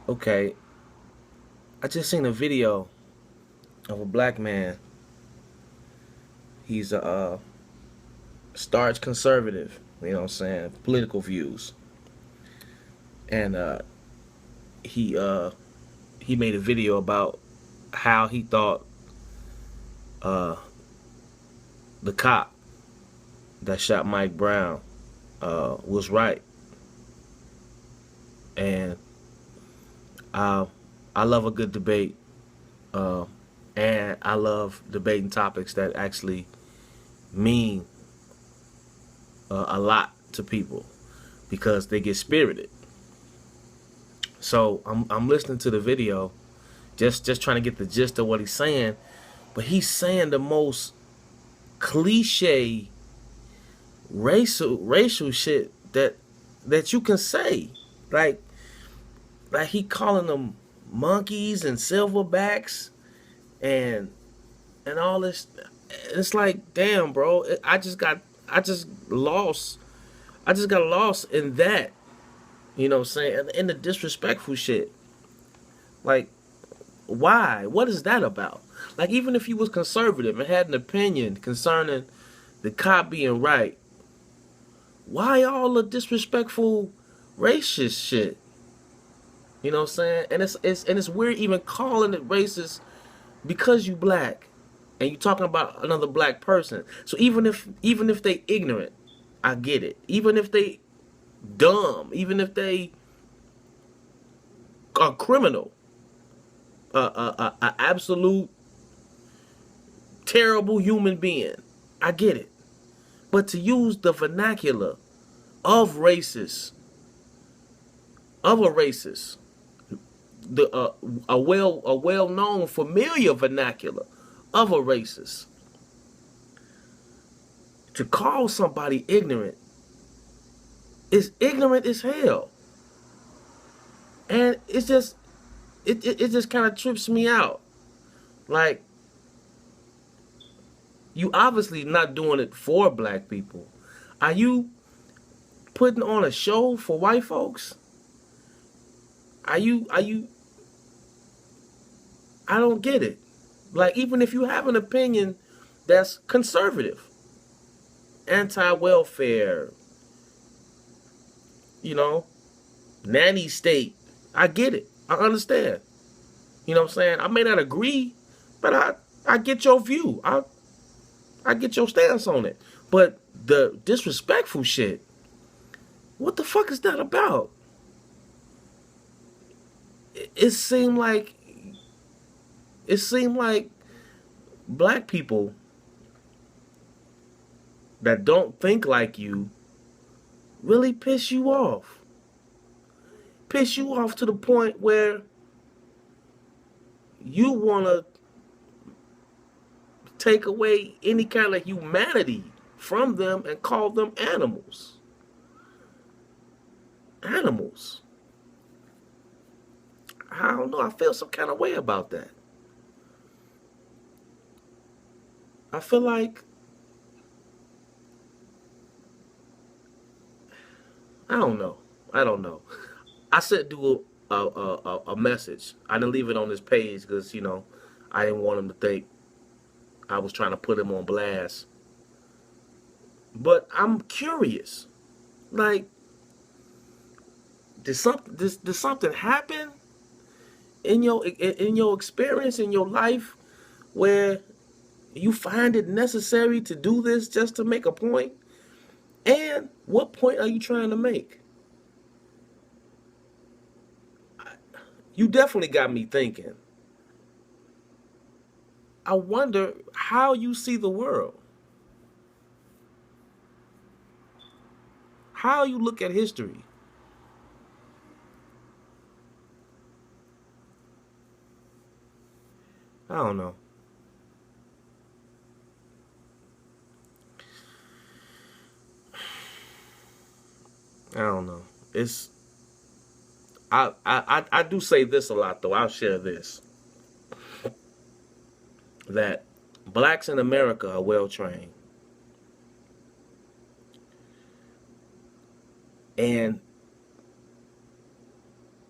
Okay, I just seen a video of a black man. He's a starch conservative, you know what I'm saying, political views. And he uh, he made a video about how he thought uh, the cop that shot Mike Brown was right. And uh, I love a good debate. Uh, and I love debating topics that actually mean a lot to people because they get spirited. So I'm listening to the video, just trying to get the gist of what he's saying, but he's saying the most cliche racial shit that you can say, like he calling them monkeys and silverbacks and all this. It's like, damn, bro, I just lost I just got lost in that. You know what I'm saying? In the disrespectful shit. Like, why? What is that about? Like, even if you was conservative and had an opinion concerning the cop being right, why all the disrespectful racist shit? You know what I'm saying? And it's weird even calling it racist because you black and you talking about another black person. So even if they ignorant, I get it. Even if they dumb, even if they are criminal, absolute terrible human being, I get it. But to use the vernacular of racist, of a racist, the a well known familiar vernacular of a racist, to call somebody ignorant is ignorant as hell, and it's just it just kind of trips me out. Like, you obviously not doing it for black people. Are you putting on a show for white folks? Are you I don't get it. Like, even if you have an opinion that's conservative, anti-welfare, you know, nanny state, I get it. I understand. You know what I'm saying? I may not agree, but I get your view. I get your stance on it. But the disrespectful shit, what the fuck is that about? It seemed like it seemed like black people that don't think like you really piss you off. Piss you off to the point where you want to take away any kind of humanity from them and call them animals. Animals. I don't know. I feel some kind of way about that. I feel like, I don't know. I don't know. I sent dude a message. I didn't leave it on his page because, I didn't want him to think I was trying to put him on blast. But I'm curious. Like, did something happen in your experience in your life where you find it necessary to do this just to make a point? And what point are you trying to make? You definitely got me thinking. I wonder how you see the world, how you look at history. I don't know. I don't know. It's I do say this a lot though. I'll share this, that blacks in America are well trained, and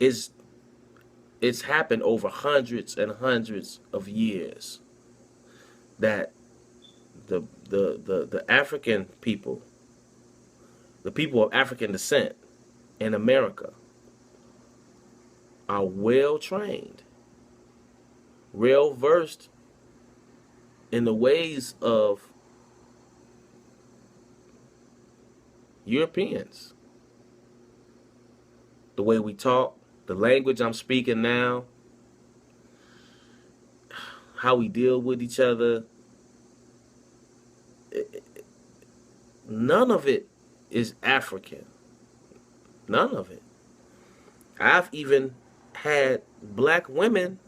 it's it's happened over hundreds and hundreds of years that the African people, the people of African descent in America, are well trained, well versed in the ways of Europeans. The way we talk, the language I'm speaking now, how we deal with each other, none of it is African. None of it. I've even had black women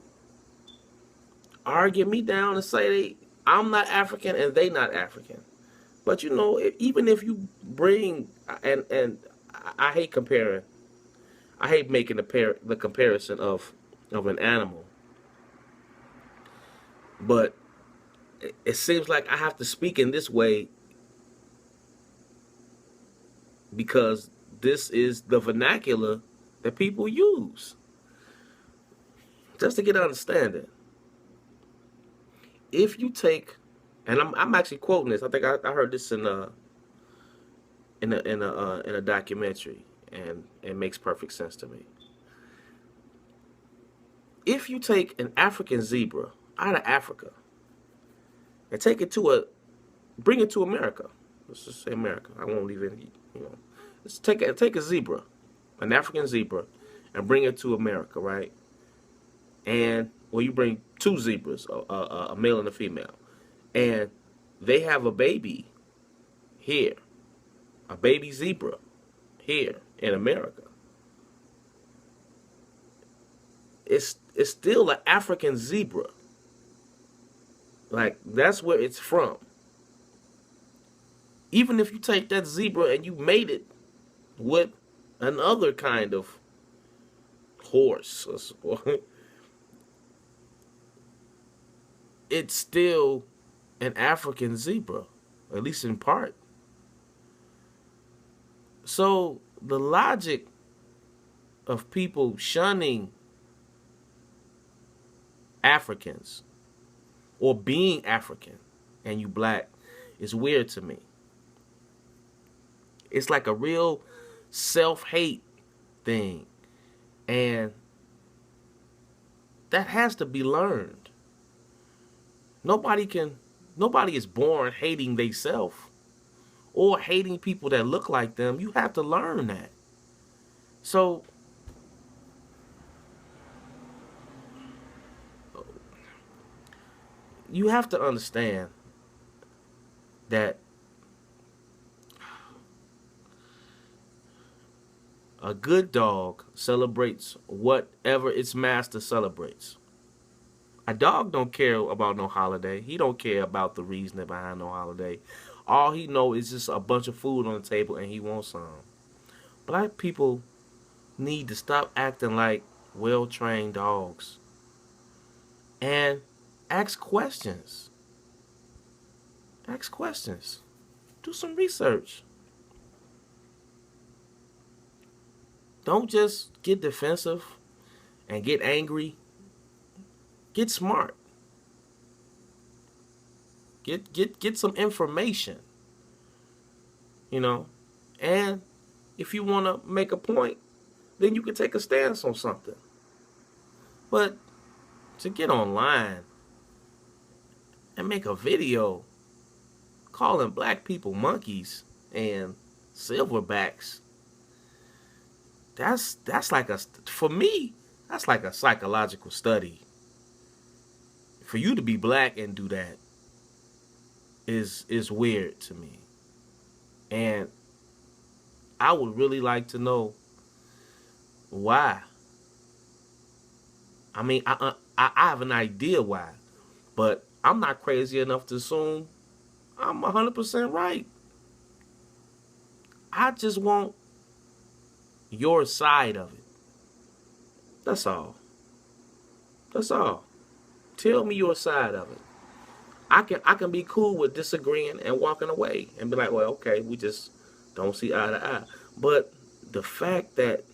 argue me down and say I'm not African and they not African. But you know, even if you bring and I hate comparing, I hate making the comparison of an animal, but it seems like I have to speak in this way because this is the vernacular that people use. Just to get an understanding, if you take, and I'm actually quoting this. I think I heard this in a documentary, and it makes perfect sense to me. If you take an African zebra out of Africa and bring it to America, let's just say America. I won't leave it. Let's take a zebra, an African zebra, and bring it to America, right? And you bring two zebras, a male and a female, and they have a baby here, a baby zebra here in America. It's still an African zebra. Like, that's where it's from. Even if you take that zebra and you mate it with another kind of horse, it's still an African zebra, at least in part. So the logic of people shunning Africans or being African and you black is weird to me. It's like a real self-hate thing. And that has to be learned. Nobody is born hating theyself or hating people that look like them. You have to learn that. So you have to understand that a good dog celebrates whatever its master celebrates. A dog don't care about no holiday. He don't care about the reasoning behind no holiday. All he know is just a bunch of food on the table and he wants some. Black people need to stop acting like well-trained dogs and ask questions. Ask questions. Do some research. Don't just get defensive and get angry. Get smart. Get some information. And if you want to make a point, then you can take a stance on something. But to get online and make a video calling black people monkeys and silverbacks, that's like for me, that's like a psychological study. For you to be black and do that is weird to me. And I would really like to know why. I mean, I have an idea why, but I'm not crazy enough to assume I'm 100% right. I just want your side of it. That's all. That's all. Tell me your side of it. I can be cool with disagreeing and walking away and be like, well, okay, we just don't see eye to eye. But the fact that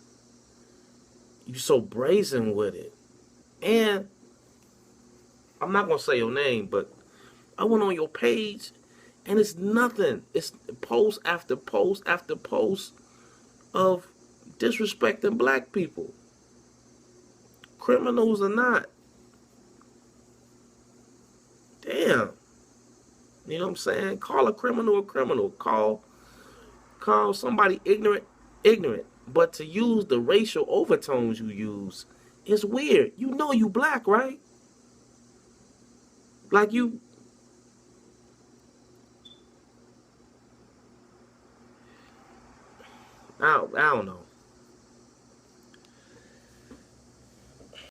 you're so brazen with it, And I'm not gonna say your name, but I went on your page and it's nothing. It's post after post after post of disrespecting black people. Criminals or not. Damn. You know what I'm saying? Call a criminal a criminal. Call somebody ignorant ignorant. But to use the racial overtones you use is weird. You know you black, right? Like